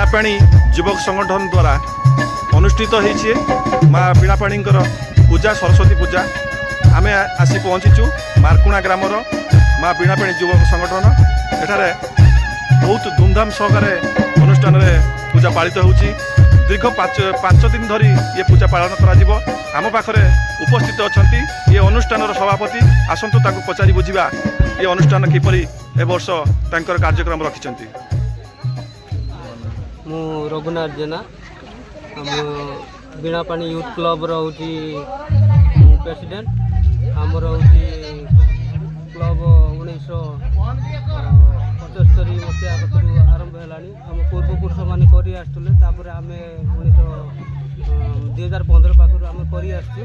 बीणापाणी युवक संगठन द्वारा अनुष्ठित होइछे माँ बीणापाणी पूजा सरस्वती पूजा आम आसी पहुँचीचु मारकुणा ग्रामर माँ बीणापाणी युवक संगठन एठारे बहुत धूमधाम सहकारे अनुष्ठान पूजा पालित होउची। दीर्घ पांच दिन धरी ये पूजा पालन करा आम पाखरे उपस्थित अछंती ये अनुष्ठान सभापति आसंतु ताकू पचारि बुझिबा ये अनुष्ठान किपरि ए वर्ष तांकर कार्यक्रम रखिछंती। मु रघुनाथ जेना हम बीणापाणी यूथ क्लब रोची प्रेसिडेंट आमर होची क्लब 1975 मसीहा कतरू आरंभ हेलानी हम पूर्वपुरुष माने करी आसुले तापर आमे 2015 पाखरु आमे करी आसछु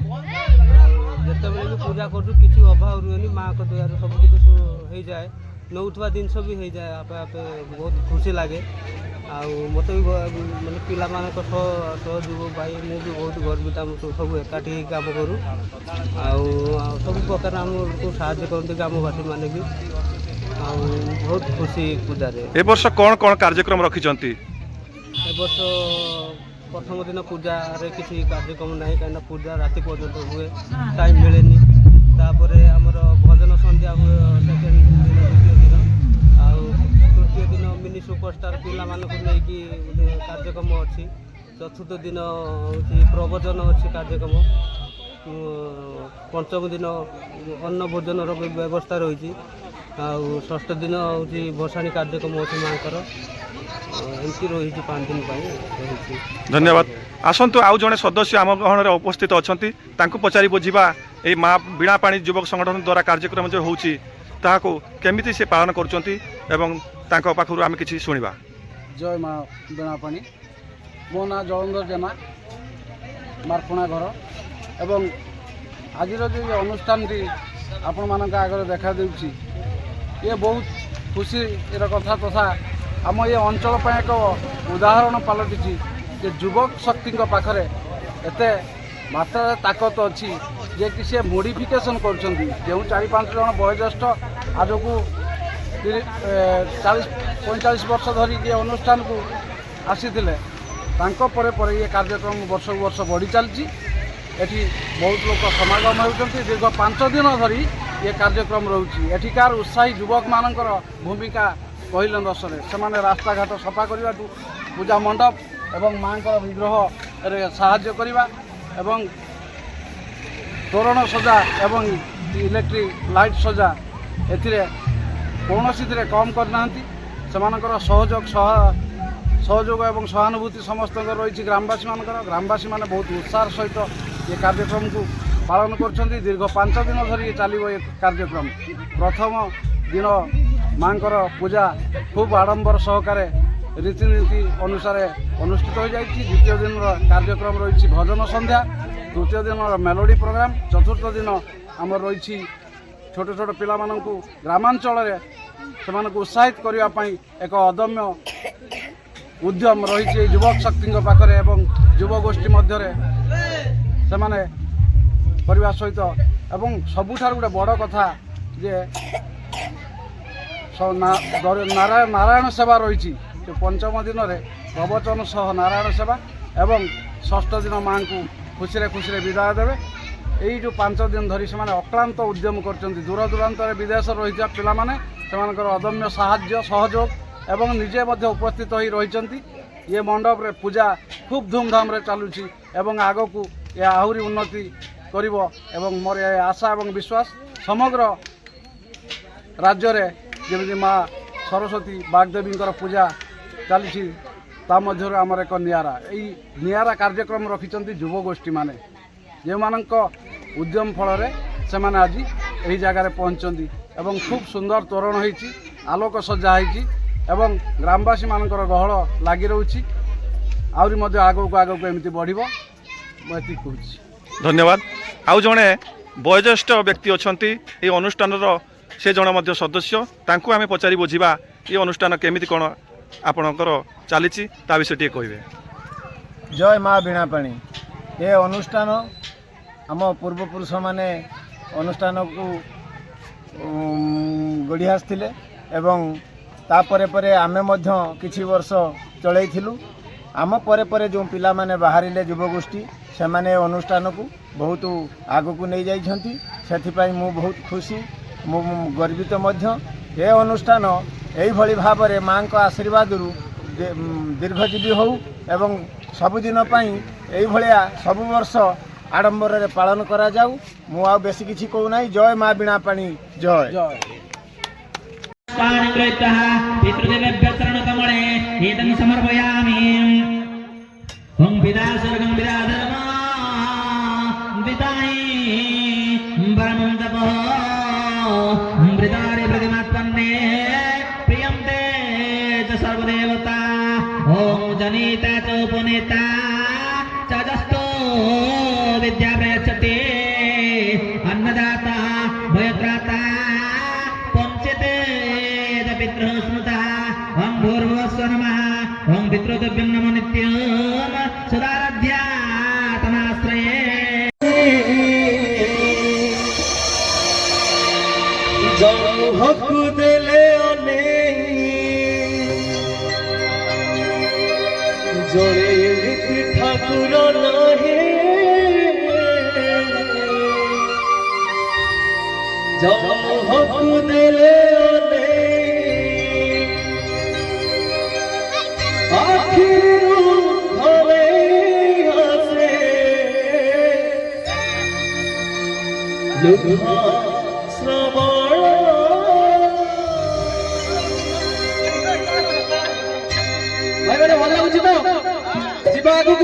जते बेले भी पूजा करछु किछि अभाव रुएनी माँ को दयार सब किछि हो जाए नौठवा जिनस भी हो जाए आपे आपे बहुत खुशी लगे मत भी माने पिला मानक सहयोग भाई मु भी बहुत गर्वित आम सब एकाठी काम करूँ सब प्रकार आमको साहाय्य करते ग्रामवासी मैंने भी बहुत खुशी पूजा रे। ए वर्ष कौन कौन कार्यक्रम रखिछंती? ए वर्ष प्रथम दिन पूजा रे किसी कार्यक्रम नहीं कहीं पूजा राति पर्यंत हुए टाइम मिले तापरे आमर भजन संध्या हुए सेकेंड दिन द्वितीय दिन तृतीय दिन मिनी सुपरस्टार पिला मानक लेकिन कार्यक्रम अच्छी चतुर्थ दिन प्रवचन अच्छी कार्यक्रम पंचम दिन अन्न भोजन व्यवस्था रही षष्ठ दिन हूँ भसाणी कार्यक्रम अच्छी माँकर एमती रही 5 दिन रही। धन्यवाद। आसतु आउ जड़े सदस्य आम गहन उपस्थित अच्छा पचारि बुझा ये माँ बीणापाणी युवक संगठन द्वारा कार्यक्रम जो होची ताहाको केमिति से पालन करुचंती एवं तांको पाखरु आमे किछि सुनिबा। जय माँ बीणापाणी मो ना जलंधर जेना मारकुणा घर एवं आज जो अनुष्ठान आपण मान आगे देखा देउछि ये बहुत खुशी कथा तथा आम ये अंचल एक उदाहरण पलटि जे युवक शक्ति पाखरे एते मात्रा ताकत अच्छी जे कि सी मोडिफिकेसन कर जो 4-5 जन वयोज्येष्ठ आज को 40-45 वर्ष धरी ये अनुष्ठान को आसी पर ये कार्यक्रम वर्ष वर्ष बढ़ी चलती एठी बहुत लोग समागम होती दीर्घ 5 दिन धरी ये कार्यक्रम रोचे एठिकार उत्साही युवक मानकर भूमिका कहले दशरे से रास्ता घाट सफा करने पूजा मंडप एवं माँ विग्रह साहाय्य करवा एवं तोरण सजा एवं इलेक्ट्रिक लाइट सजा एथिरे कौनसी कम करना सहयोग एवं सहानुभूति समस्त रही ग्रामवासी ग्रामवासी माने बहुत उत्साह सहित ये कार्यक्रम को पालन कर दीर्घ 5 दिन धरी चलो ये कार्यक्रम प्रथम दिन माँ पूजा खूब आडंबर सहकारे रीतिनीति अनुसार अनुष्ठित हो जाए। द्वितीय दिन कार्यक्रम रही भजन संध्या तृतीय दिन मेलोडी प्रोग्राम चतुर्थ दिन आम रही छोट छोट पिला मानकु ग्रामांचल से उत्साहित करने एक अदम्य उद्यम रही युवक शक्ति पाखरे एवं युव गोष्ठी मध्य से करने सहित एवं सबुठार गोटे बड़ कथा जे नारायण सेवा रही पंचम दिन में प्रवचन सह नारायण सेवा एवं षष्ठ दिन माँ को खुशी खुशी विदाय देवे। यही जो 5 दिन धरी से अक्लांत उद्यम कर दूर दूरांत विदेश रही पाने अदम्य साहाय्य सहयोग एवं निजे उपस्थित हो रही ये मंडप रे पूजा खूब धूमधाम रे चलुची एवं आग को यह आहरी उन्नति करिवो एवं मोर आशा एवं विश्वास समग्र राज्य रे जमी माँ सरस्वती बागदेवी पूजा चली मध्य आमर एक नियारा कार्यक्रम रखिंट युव गोष्ठी माने जो मानक उद्यम फल से आज यही जगार पहुँचती एवं खूब सुंदर तोरण होती आलोक सजा होती एवं ग्रामवासी मानकर गहल लगी रोची आहरी आगक आगक एमती बढ़ मुझे कहूँ। धन्यवाद। आउ जड़े वयोज्येष्ठ व्यक्ति अच्छा ये अनुष्ठान से जड़े सदस्य तांकु आमे पचारि बुझा ये अनुष्ठान केमिति कौन आपणकर चली विषय टे कहे। जय माँ बीणापाणी ये अनुष्ठान आम पूर्वपुरुष माने अनुष्ठान को गढ़ी आसते एवं तापरे परे आमे मध्य किछि वर्ष चलैथिलु। आम परे परे जो पिला माने बाहरिले युवगोष्ठी से माने अनुष्ठान को बहुत आगु को नहीं जाइछंती। सेथिपाई मु बहुत खुशी मु गर्वित मध्य। ए अनुष्ठान एई भली भाबरे मां को आशीर्वाद रु दीर्घजीवी हो एवं सबुदिन पाई एई भलिया सब वर्ष आडंबर रे पालन करा जाऊ। मु आ बेसी किछि कहू नाही। जय मां बीणा पाणी जय जय। पितृदेवेभ्यः शरणकमले एतं समर्पयामि। ओं विदा स्वर्गं विदा धर्मा विदाय परमं तपः मृदारे प्रतिमात्मने प्रियं ते च सर्वदेवता। ओं जनिता च उपनेता च जस्तो विद्या प्रयच्छते अन्नदाता भयत्राता पंचते पितृः स्मृतः। ओं भूर्भुवस्सुवः नमः। ओं पितृदेभ्यो नमो नित्यं सदाराध्या तमाश्रये। हकु देले जड़े ठाकुर नहे हकु देले आखिर घरे आसे श्रवण भाई मैंने भल लगुच तो जीवा आगू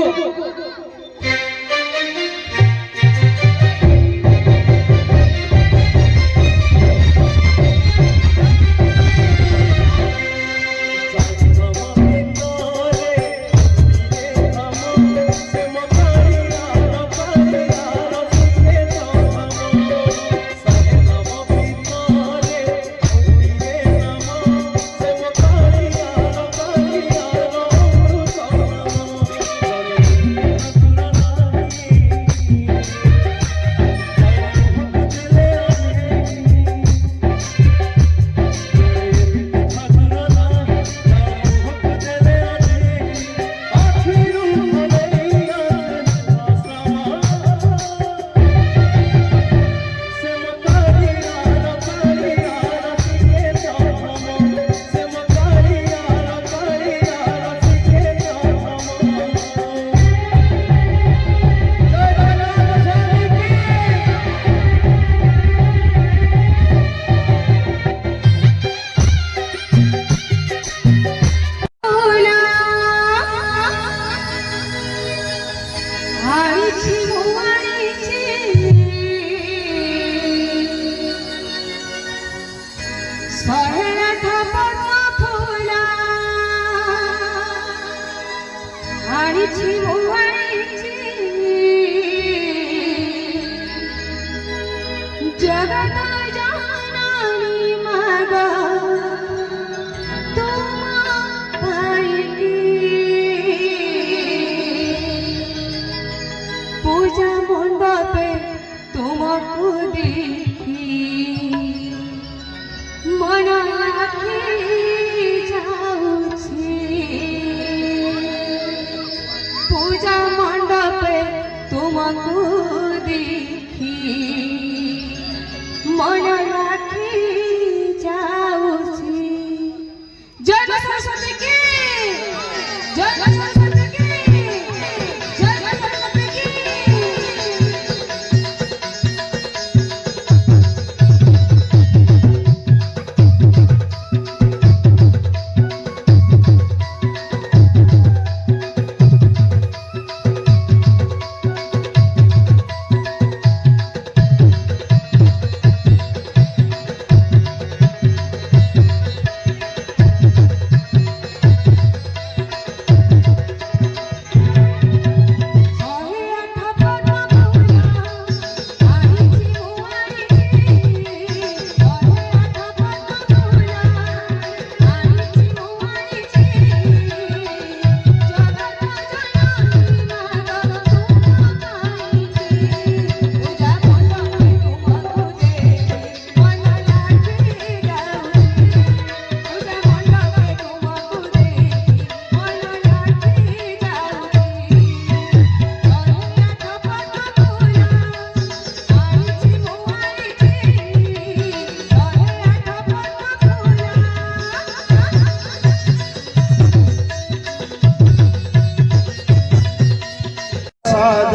प्रसाद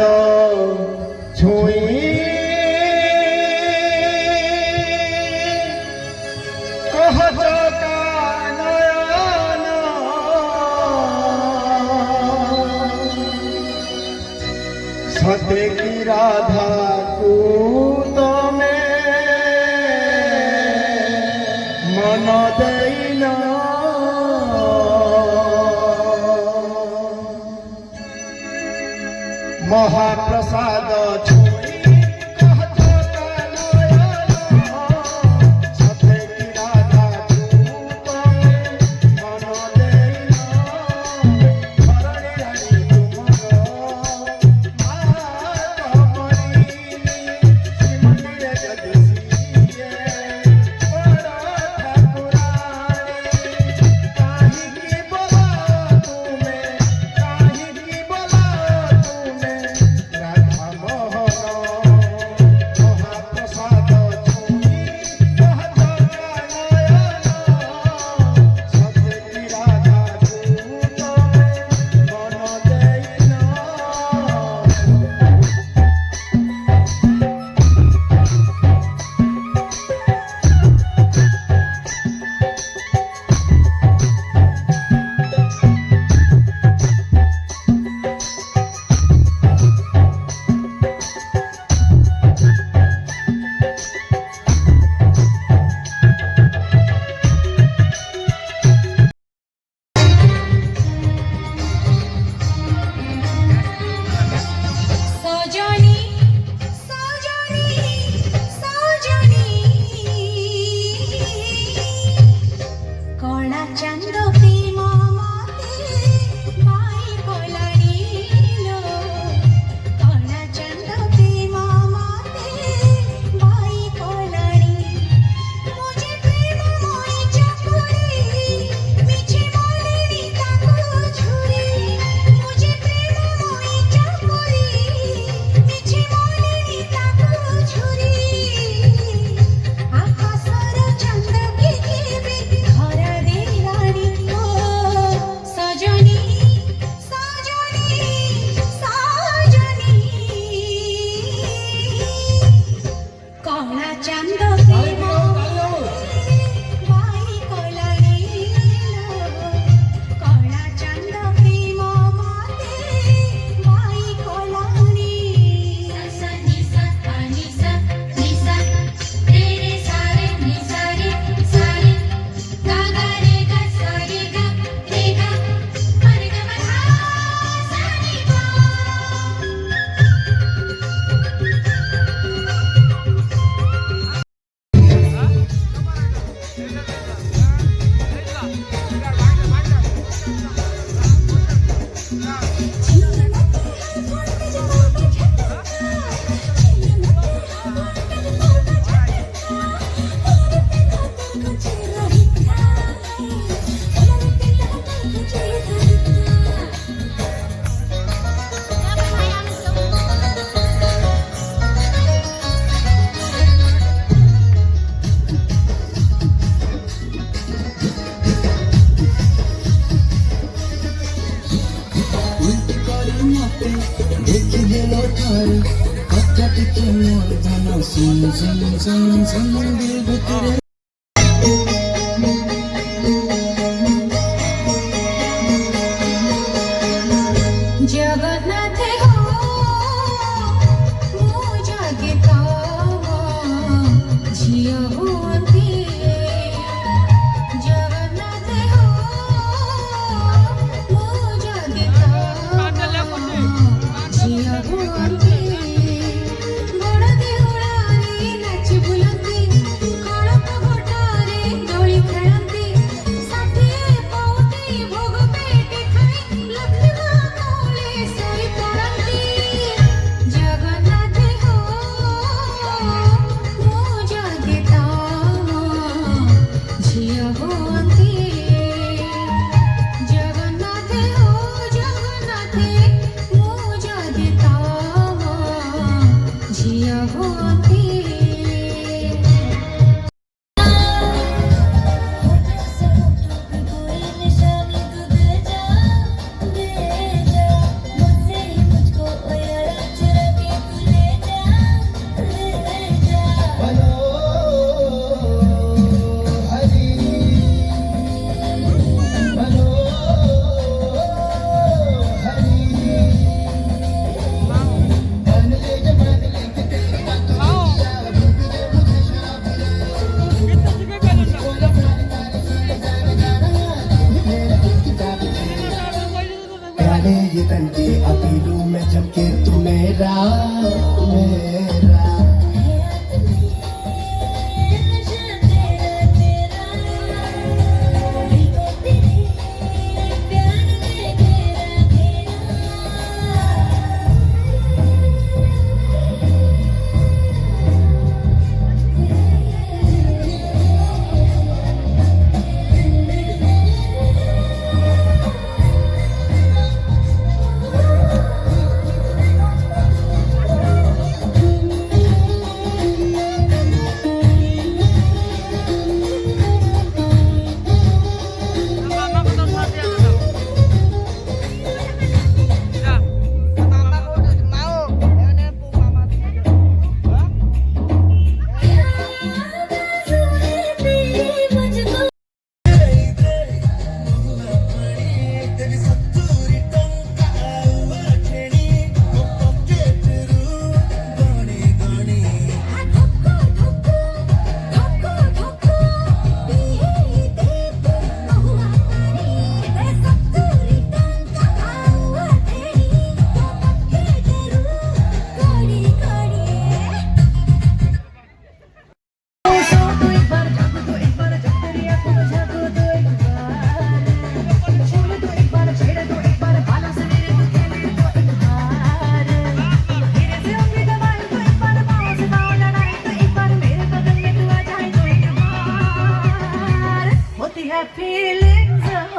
छुई कहत कानयन सत्य की राधा को तमे मन दैन महाप्रसाद छुई कहत कानयन सत्य की राधा को तमे मन दैन धरणी हरि जगन्नाथ हो मो जगे तम झियो हुअन्ति जगन्नाथ हो मो जगे तम झियो हुअन्ति बड़ देउळारे नाचि बुलन्ति कळप घोटारे दोଳି खेळन्ति षाठिए पौटी भोग पेटे खाई लक्ष्मी माँ कोले सोई पड़ा ये तन के अभी लूं मैं जब के तू मेरा मेरा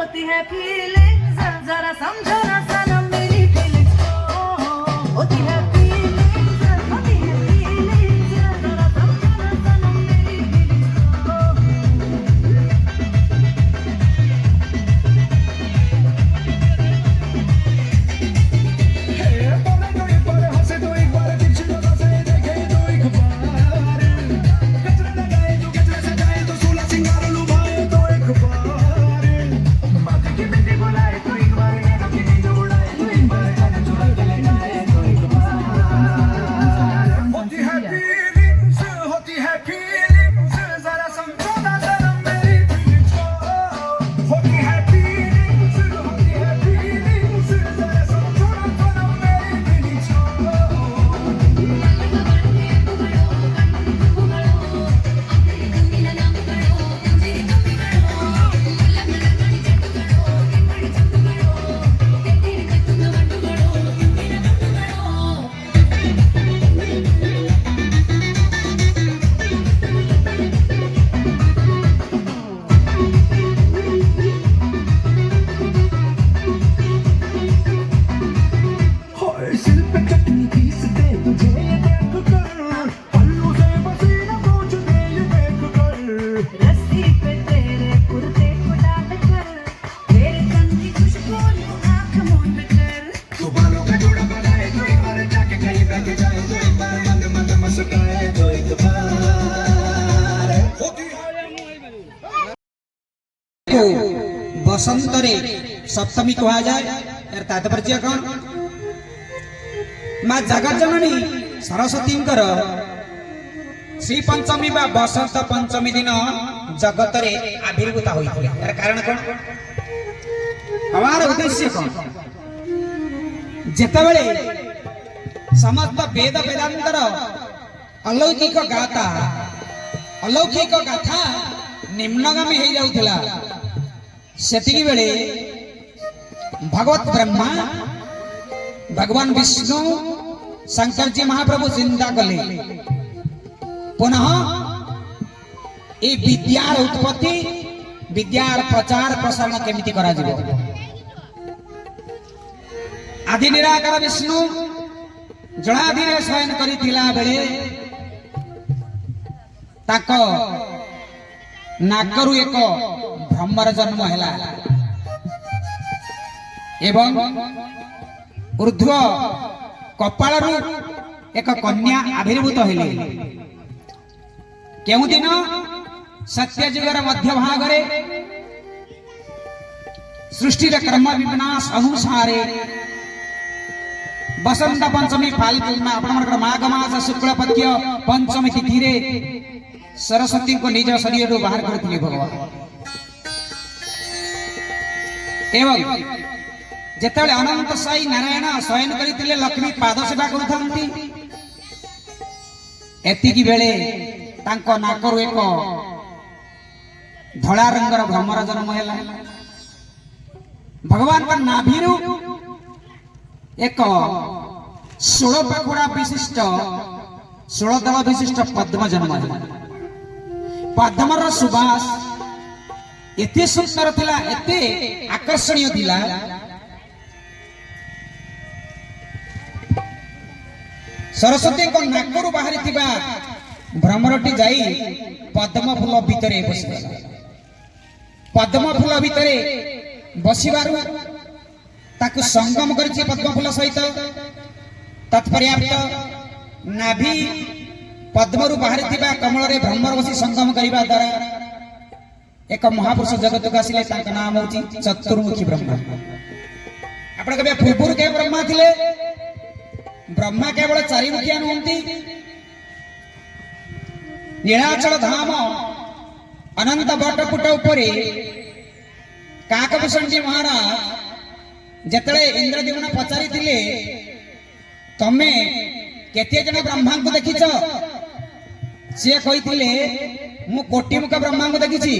होती है फीलिंग्स जरा समझो ना सनम मेरी फीलिंग्स होती है फीलिंग्स जरा समझो ना सनम मेरी बसंत रे सप्तमी कहा जाए यार तात्पर्य कौन माँ जगत जननी सरस्वती श्री पंचमी बा बसंत पंचमी दिन जगत रे आविर्भूत होता यार कारण कौन हमारा उद्देश्य कौन जेतबेले समस्त वेद वेदांतर अलौकिक गाथा निम्नगामी हो जाउथला सेतिकी बेले भगवत ब्रह्मा भगवान विष्णु शंकर जी महाप्रभु चिंता कले पुनः ये विद्यार उत्पत्ति विद्यार प्रचार प्रसारण केमिति करा जिवो आदि निराकार विष्णु जलाधि रे शयन करिथिला बेले ताको नाकरु एक ब्रह्मर जन्म हैला एवं ऊर्ध्व कपालरु एक कन्या आविर्भूत हेले केउ दिन सत्ययुगर मध्य भागरे सृष्टि क्रम विनाश अनुसारे बसंत पंचमी फाल्गुन आपण माघ मास शुक्ल पक्ष पंचमी तिथि रे सरस्वती को निज शरीर बाहर करथिले भगवान एवं ଯେତେବେଳେ ଅନନ୍ତ ସାଇ ନାରାୟଣ ଶୟନ କରିଥିଲେ ଲକ୍ଷ୍ମୀ ପାଦ ସେବା କରୁଥାନ୍ତି ଏତିକି ବେଳେ ତାଙ୍କ ନାକରୁ ଏକ ଧଳା ରଙ୍ଗର ଭ୍ରମର ଜନ୍ମ ହେଲା। ଭଗବାନଙ୍କ ନାଭିରୁ ଏକ 16 ପାଖୁଡା ବିଶିଷ୍ଟ 16 ଦଳ ବିଶିଷ୍ଟ ପଦ୍ମ ଜନ୍ମ ହେଲା। ପଦ୍ମର ସୁବାସ ଏତେ ସୁନ୍ଦର ଥିଲା, ଏତେ ଆକର୍ଷଣୀୟ ଥିଲା, ସରସ୍ୱତୀଙ୍କ ନାକରୁ ବାହାରିଥିବା ଭ୍ରମରଟି ଯାଇ ପଦ୍ମ ଫୁଲ ଭିତରେ ବସିଗଲା। ପଦ୍ମ ଫୁଲ ଭିତରେ ବସିବାରୁ ତାକୁ ସଙ୍ଗମ କରିଛି ପଦ୍ମ ଫୁଲ ସହିତ। ତତ୍ପର୍ୟାପ୍ତ ନାଭି ପଦ୍ମରୁ ବାହାରିଥିବା କମଳରେ ଭ୍ରମର ବସି ସଙ୍ଗମ କରିବା ଦ୍ୱାରା ଏକ ମହାପୁରୁଷ ଜଗତକୁ ଆସିଲେ। ତାଙ୍କ ନାମ ହେଉଛି ଚତୁର୍ମୁଖୀ ବ୍ରହ୍ମା। ଆପଣ କେବେ ପୂର୍ବରୁ କେବେ ବ୍ରହ୍ମା ଥିଲେ? ବ୍ରହ୍ମା କେବଳ ଚାରିମୁଖିଆ ନୁହନ୍ତି। ନୀଳାଚଳ ଧାମ ଅନନ୍ତ ବଟପୁଟ ଉପରେ କାକଭୂଷଣଜୀ ମହାରାଜ ଯେତେବେଳେ ଇନ୍ଦ୍ରଦ୍ୟୁମ୍ନ ପଚାରିଥିଲେ ତମେ କେତେ ଜଣ ବ୍ରହ୍ମାଙ୍କୁ ଦେଖିଛ? ସିଏ କହିଥିଲେ ମୁଁ କୋଟିମୁଖ ବ୍ରହ୍ମାଙ୍କୁ ଦେଖିଛି।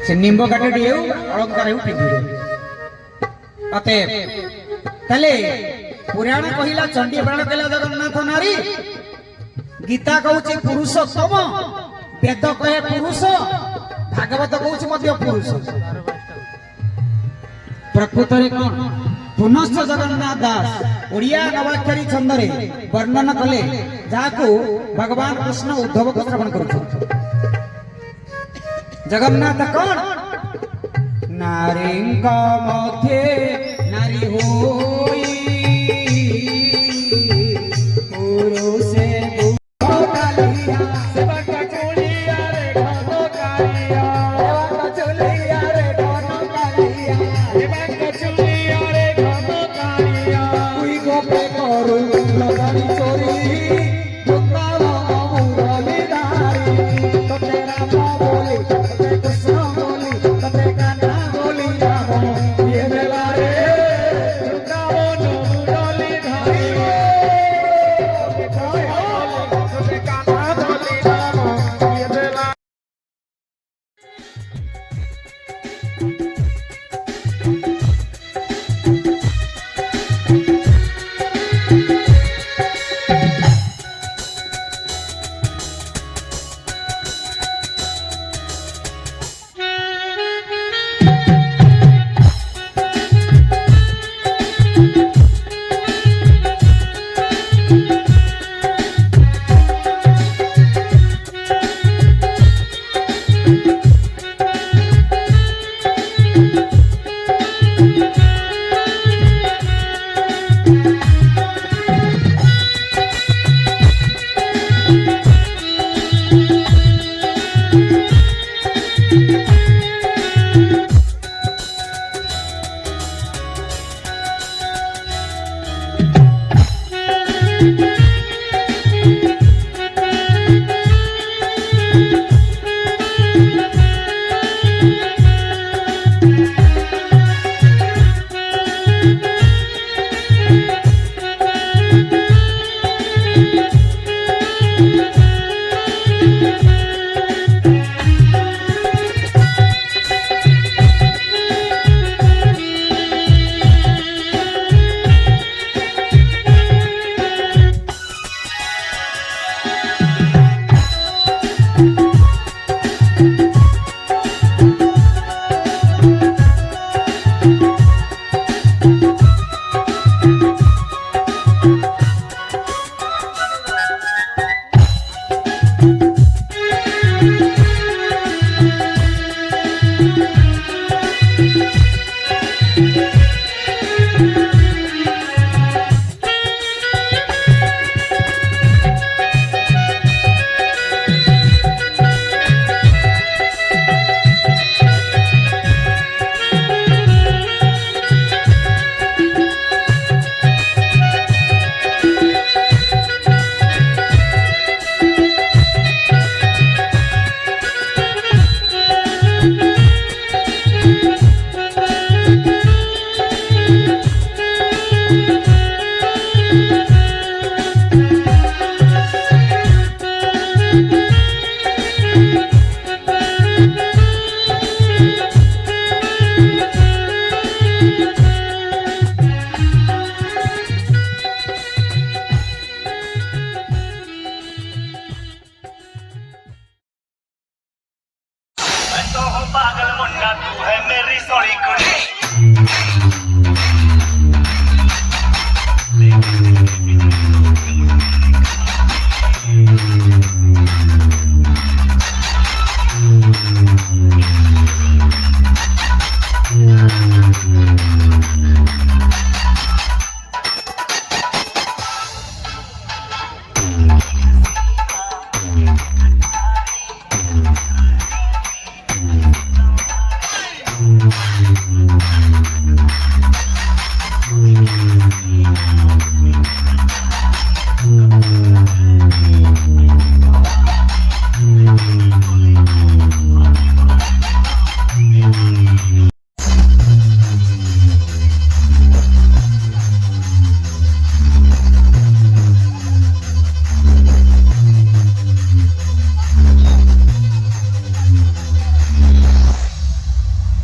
ସେ ନିମ୍ବ କାଠଟି ହେଉ ଅଳଙ୍କାର ହେଉ ପିନ୍ଧିବେ। ଅତଏବ ତାହେଲେ ପୁରାଣ କହିଲା, ଚଣ୍ଡୀ ପୁରାଣ କହିଲା ଜଗନ୍ନାଥ ନାରୀ, ଗୀତା କହୁଛି ପୁରୁଷୋତ୍ତମ, ବେଦ କହେ ପୁରୁଷ, ଭାଗବତ କହୁଛି ମଧ୍ୟ ପୁରୁଷ। ପ୍ରକୃତରେ କଣ? ପୁନଶ୍ଚ ଜଗନ୍ନାଥ ଦାସ ଓଡ଼ିଆ ନବାକ୍ଷରୀ ଛନ୍ଦରେ ବର୍ଣ୍ଣନ କଲେ, ଯାହାକୁ ଭଗବାନ କୃଷ୍ଣ ଉଦ୍ଧବକୁ ଶ୍ରବଣ କରୁଛନ୍ତି। ଜଗନ୍ନାଥ କଣ? ନାରୀଙ୍କ ମଧ୍ୟରେ ନାରୀ ହୋଇ ପୁରୁଷେ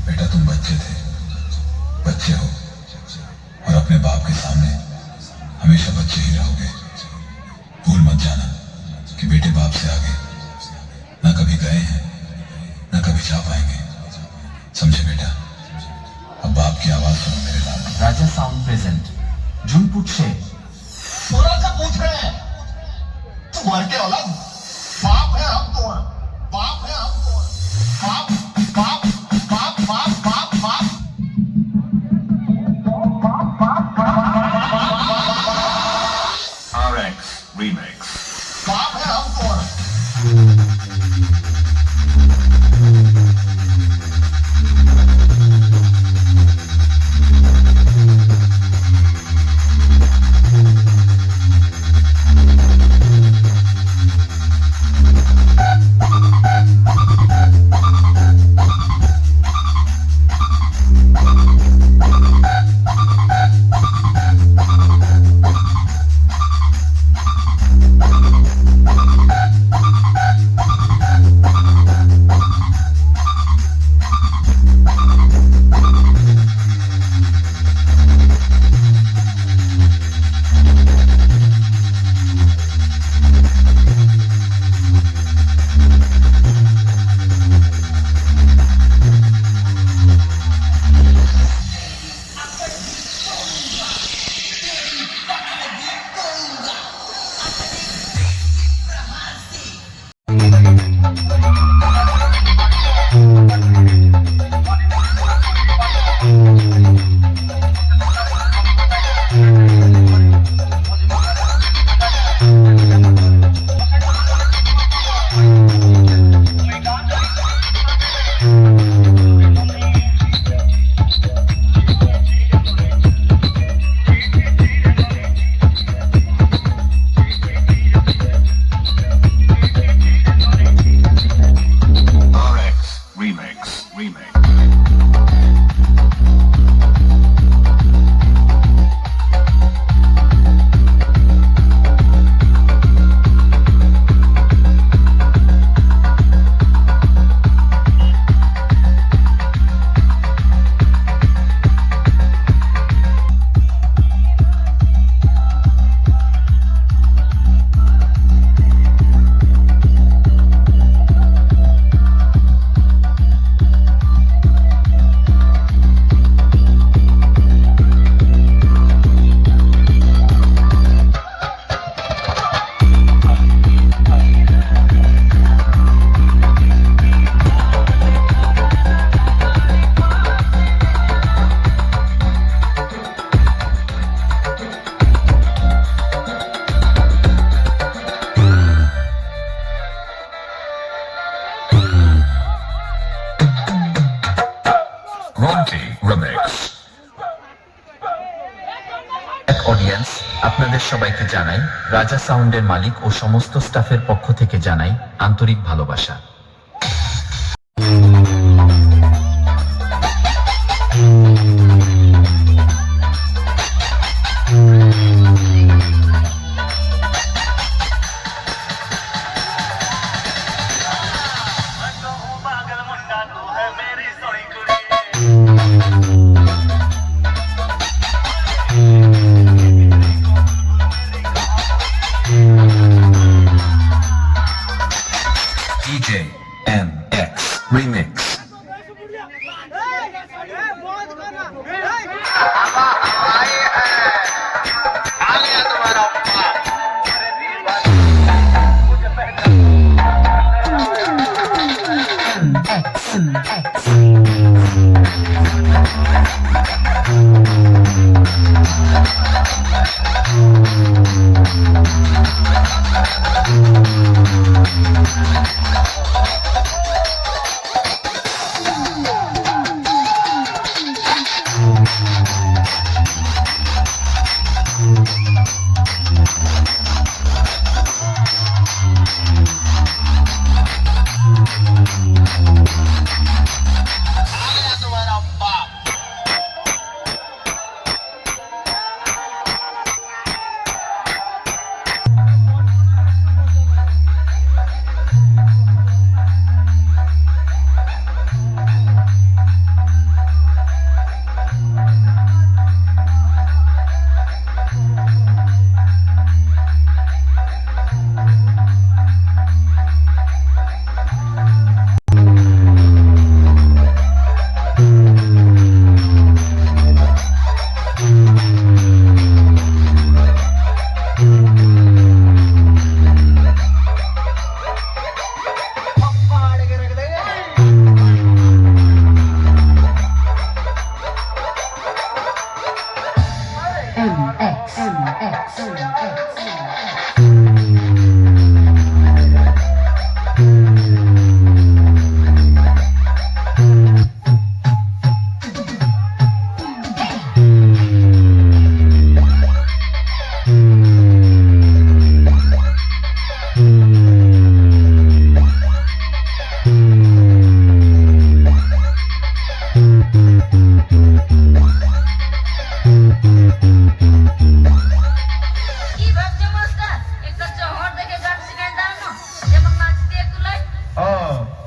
बेटा तुम बच्चे थे, बच्चे हो और अपने बाप के सामने हमेशा बच्चे ही रहोगे। भूल मत जाना कि बेटे बाप से आगे ना कभी गए हैं ना कभी जा पाएंगे। समझे बेटा? अब बाप की आवाज सुनो मेरे लाल। राजा साउंड प्रेजेंट झुनपुट से थोड़ा सा पूछ रहे हैं तुम्हारे के औलाद बाप है हम तो बाप है हम तो बाप बाप बाप बाप बाप बाप RX Remix बाप है हम तो অডিয়েন্স আপনাদের সবাইকে জানাই রাজা সাউন্ডের মালিক ও সমস্ত স্টাফের পক্ষ থেকে জানাই আন্তরিক ভালোবাসা। DJ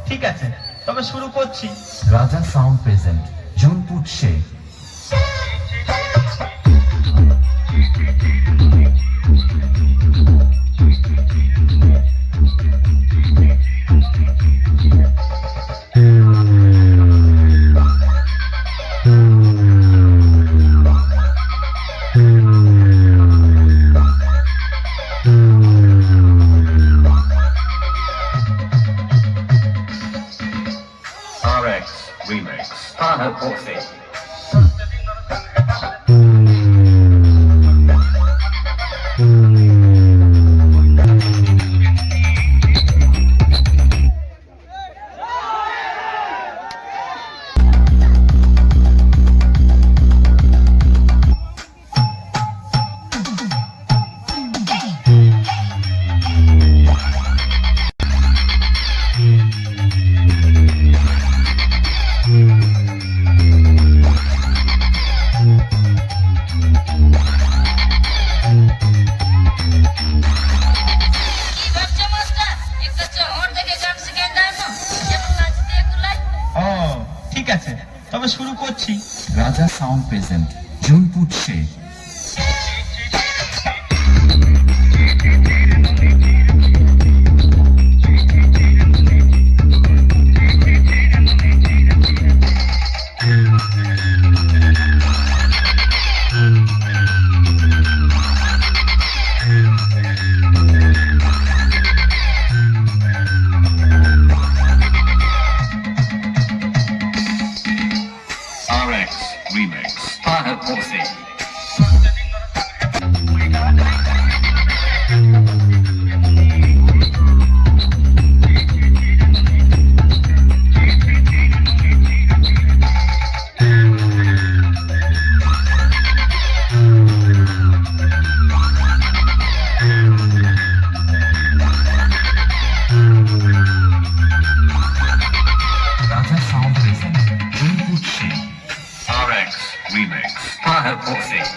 ঠিক আছে তবে শুরু করছি রাজা সাউন্ড প্রেজেন্ট জুন পুটসে RX Remix. Hana Boxing. ঠিক আছে তবে শুরু করছি রাজা সাউন্ড প্রেজেন্ট জুন পুটসে RX Remix. Hana Boxing. Raja sound present জুন পুটসে RX Remix. Hana Boxing.